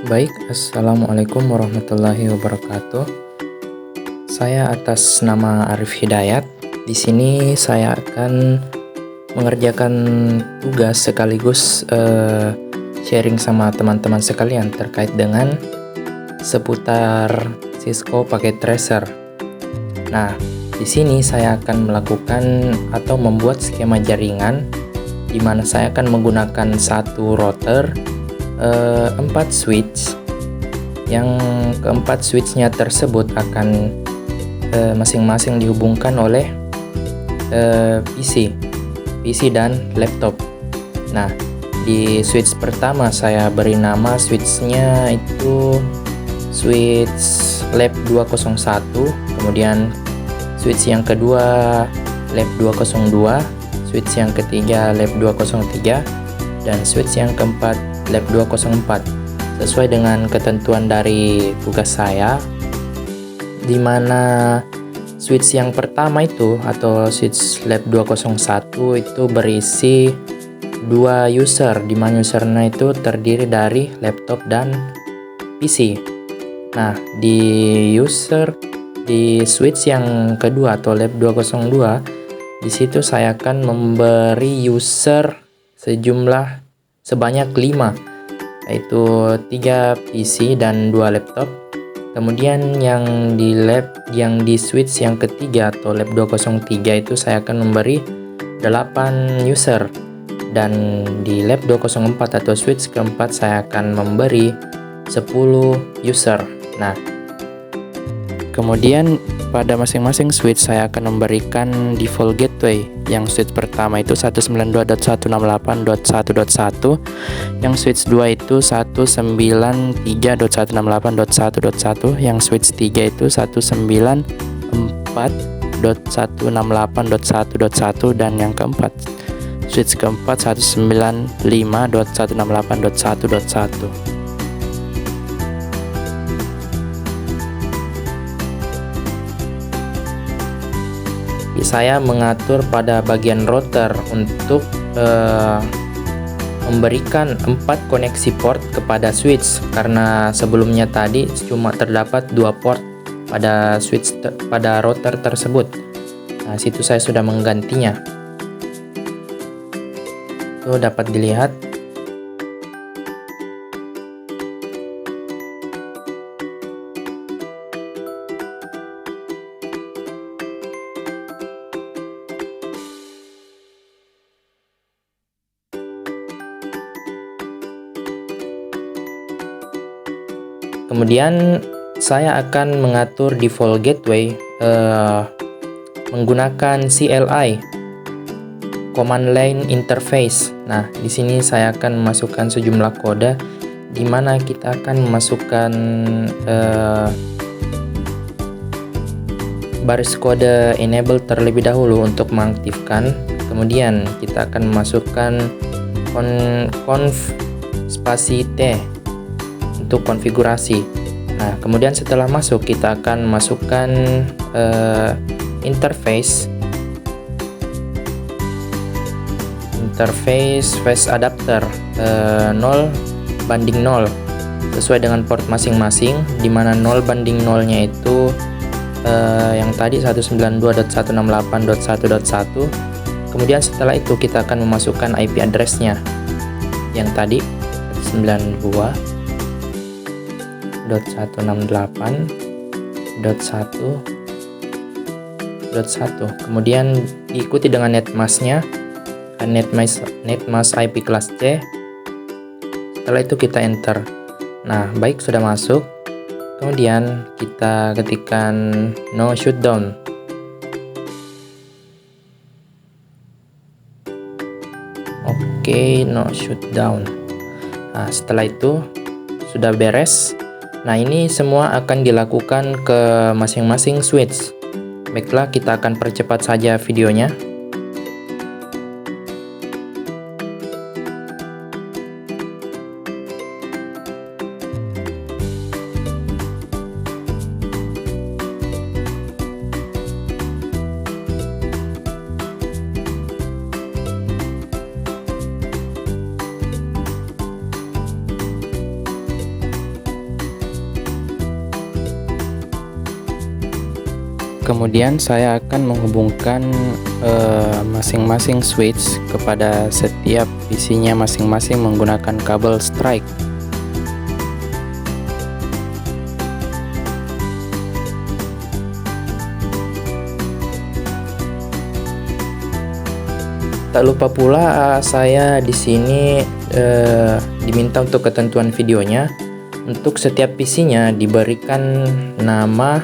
Baik, Assalamualaikum warahmatullahi wabarakatuh. Saya atas nama Arif Hidayat. Di sini saya akan mengerjakan tugas sekaligus sharing sama teman-teman sekalian terkait dengan seputar Cisco pakai tracer. Nah, di sini saya akan melakukan atau membuat skema jaringan di mana saya akan menggunakan satu router 4 switch. Yang keempat switchnya tersebut akan masing-masing dihubungkan oleh PC dan laptop. Nah, di switch pertama saya beri nama switchnya itu switch lab 201, kemudian switch yang kedua lab 202, switch yang ketiga lab 203, dan switch yang keempat lab 204 sesuai dengan ketentuan dari tugas saya, di mana switch yang pertama itu atau switch lab 201 itu berisi dua user, di mana usernya itu terdiri dari laptop dan PC. Nah, di switch yang kedua atau lab 202 di situ saya akan memberi user sebanyak 5, yaitu 3 PC dan 2 laptop. Kemudian yang di switch yang ketiga atau lab 203 itu saya akan memberi 8 user, dan di lab 204 atau switch keempat saya akan memberi 10 user. Nah, kemudian pada masing-masing switch saya akan memberikan default gateway. Yang switch pertama itu 192.168.1.1, yang switch 2 itu 193.168.1.1, yang switch 3 itu 194.168.1.1, dan yang keempat switch keempat 195.168.1.1. Saya mengatur pada bagian router untuk memberikan 4 koneksi port kepada switch, karena sebelumnya tadi cuma terdapat 2 port pada pada router tersebut. Nah, situ saya sudah menggantinya. Itu dapat dilihat. Kemudian saya akan mengatur default gateway menggunakan CLI, Command Line Interface. Nah, di sini saya akan memasukkan sejumlah kode di mana kita akan memasukkan baris kode enable terlebih dahulu untuk mengaktifkan. Kemudian kita akan memasukkan conf spasi T untuk konfigurasi. Nah, kemudian setelah masuk kita akan masukkan interface phase adapter 0:0 sesuai dengan port masing-masing, di mana 0:0-nya itu yang tadi 192.168.1.1. Kemudian setelah itu kita akan memasukkan IP address-nya yang tadi 92.168.1.1. Kemudian diikuti dengan netmask-nya, netmask IP kelas C. Setelah itu kita enter. Nah, baik, sudah masuk. Kemudian kita ketikkan no shutdown. Oke, no shutdown. Nah, setelah itu sudah beres. Nah, ini semua akan dilakukan ke masing-masing switch. Baiklah, kita akan percepat saja videonya. Kemudian saya akan menghubungkan masing-masing switch kepada setiap PC-nya masing-masing menggunakan kabel strike. Tak lupa pula saya di sini diminta untuk ketentuan videonya. Untuk setiap PC-nya diberikan nama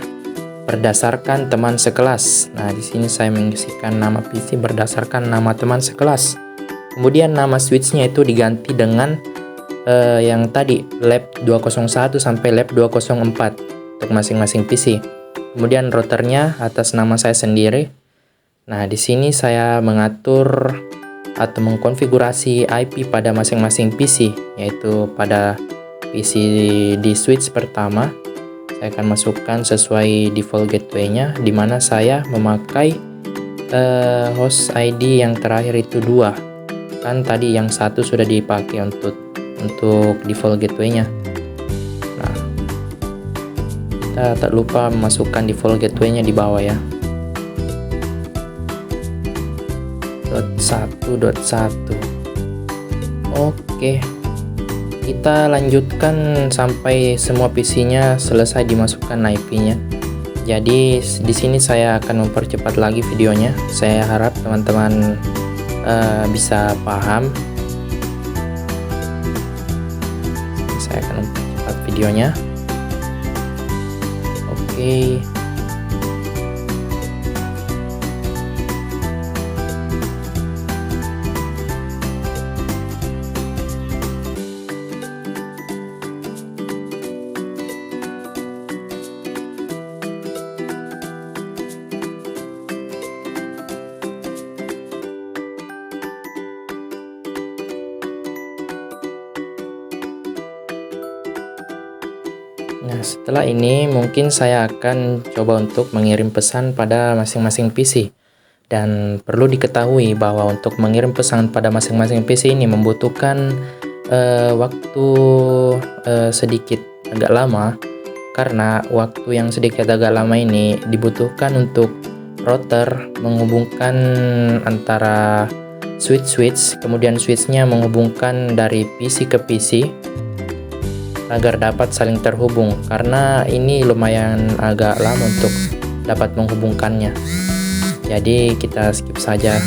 berdasarkan teman sekelas. Nah, di sini saya mengisikan nama PC berdasarkan nama teman sekelas. Kemudian nama switch-nya itu diganti dengan yang tadi lab 201 sampai lab 204 untuk masing-masing PC. Kemudian routernya atas nama saya sendiri. Nah, di sini saya mengatur atau mengkonfigurasi IP pada masing-masing PC, yaitu pada PC di switch pertama saya akan masukkan sesuai default gateway-nya, di mana saya memakai host ID yang terakhir itu 2. Kan tadi yang satu sudah dipakai untuk default gateway-nya. Nah, kita tak lupa memasukkan default gateway-nya di bawah ya. .1.1. Oke, kita lanjutkan sampai semua PC-nya selesai dimasukkan IP-nya. Jadi di sini saya akan mempercepat lagi videonya. Saya harap teman-teman bisa paham. Saya akan mempercepat videonya. Oke. Nah, setelah ini mungkin saya akan coba untuk mengirim pesan pada masing-masing PC. Dan perlu diketahui bahwa untuk mengirim pesan pada masing-masing PC ini membutuhkan waktu sedikit agak lama, karena waktu yang sedikit agak lama ini dibutuhkan untuk router menghubungkan antara switch, kemudian switchnya menghubungkan dari PC ke PC agar dapat saling terhubung, karena ini lumayan agak lama untuk dapat menghubungkannya. Jadi kita skip saja.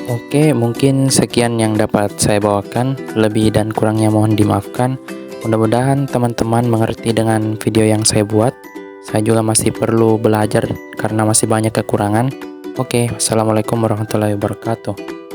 Oke, mungkin sekian yang dapat saya bawakan. Lebih dan kurangnya mohon dimaafkan. Mudah-mudahan teman-teman mengerti dengan video yang saya buat. Saya juga masih perlu belajar karena masih banyak kekurangan. Oke, wassalamualaikum warahmatullahi wabarakatuh.